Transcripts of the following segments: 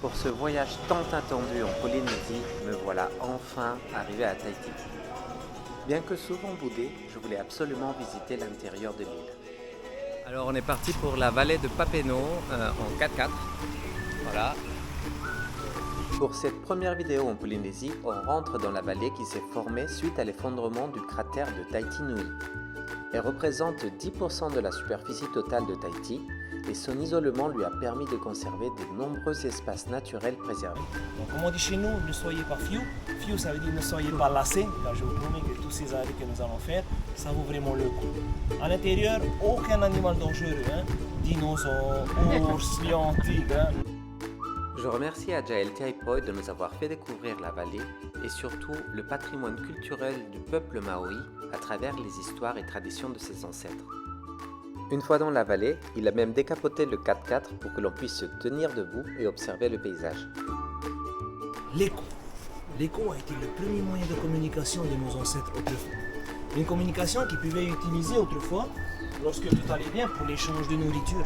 Pour ce voyage tant attendu en Polynésie, me voilà enfin arrivé à Tahiti. Bien que souvent boudé, je voulais absolument visiter l'intérieur de l'île. Alors on est parti pour la vallée de Papenno en 4x4. Voilà. Pour cette première vidéo en Polynésie, on rentre dans la vallée qui s'est formée suite à l'effondrement du cratère de Tahiti Nui. Elle représente 10% de la superficie totale de Tahiti et son isolement lui a permis de conserver de nombreux espaces naturels préservés. Donc, comme on dit chez nous, ne soyez pas fiou. Fiou, ça veut dire ne soyez pas lassés, car je vous promets que tous ces arrêts que nous allons faire, ça vaut vraiment le coup. À l'intérieur, aucun animal dangereux, dinosaures, ours, lions, tigres. Je remercie Adjael Tiaipoi de nous avoir fait découvrir la vallée et surtout le patrimoine culturel du peuple maori à travers les histoires et traditions de ses ancêtres. Une fois dans la vallée, il a même décapoté le 4x4 pour que l'on puisse se tenir debout et observer le paysage. L'écho. L'écho a été le premier moyen de communication de nos ancêtres autrefois. Une communication qu'ils pouvaient utiliser autrefois lorsque tout allait bien pour l'échange de nourriture.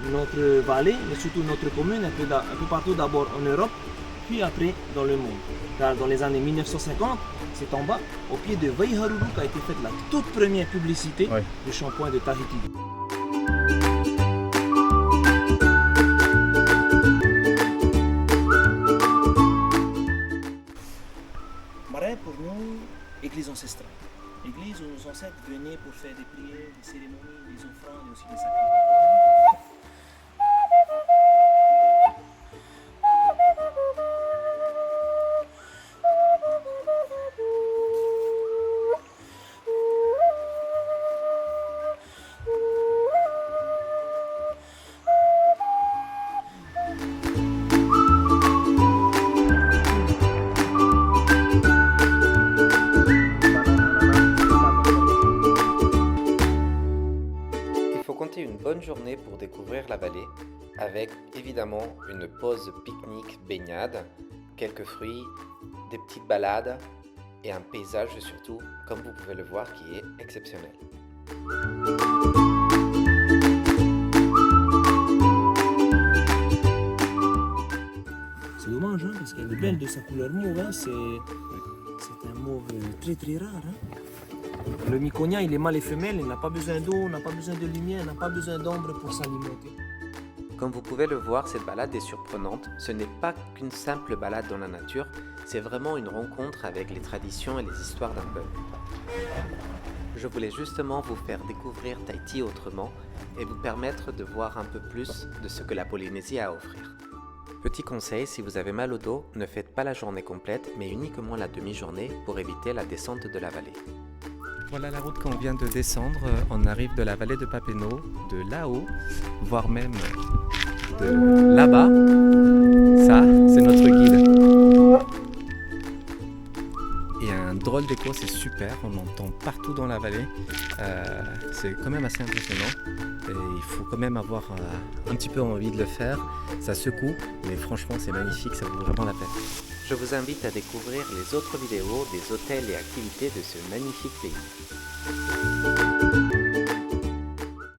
Notre vallée, mais surtout notre commune, un peu partout d'abord en Europe, puis après dans le monde. Car dans les années 1950, c'est en bas, au pied de Waiharuru, qu'a été faite la toute première publicité du shampoing de Tahiti. Marais pour nous, église ancestrale. Église où nos ancêtres venaient pour faire des prières, des cérémonies, des offrandes et aussi des sacrements. Une bonne journée pour découvrir la vallée avec évidemment une pause pique-nique baignade, quelques fruits, des petites balades et un paysage surtout, comme vous pouvez le voir, qui est exceptionnel. C'est dommage parce qu'elle est belle de sa couleur mauve, c'est un mauve très très rare. Le miconia, il est mâle et femelle, il n'a pas besoin d'eau, n'a pas besoin de lumière, n'a pas besoin d'ombre pour s'alimenter. Comme vous pouvez le voir, cette balade est surprenante. Ce n'est pas qu'une simple balade dans la nature, c'est vraiment une rencontre avec les traditions et les histoires d'un peuple. Je voulais justement vous faire découvrir Tahiti autrement et vous permettre de voir un peu plus de ce que la Polynésie a à offrir. Petit conseil, si vous avez mal au dos, ne faites pas la journée complète, mais uniquement la demi-journée pour éviter la descente de la vallée. Voilà la route qu'on vient de descendre, on arrive de la vallée de Papenno, de là-haut, voire même de là-bas. Ça, c'est notre guide. Et un drôle d'écho, c'est super, on entend partout dans la vallée. C'est quand même assez impressionnant et il faut quand même avoir un petit peu envie de le faire. Ça secoue, mais franchement c'est magnifique, ça vaut vraiment la peine. Je vous invite à découvrir les autres vidéos des hôtels et activités de ce magnifique pays.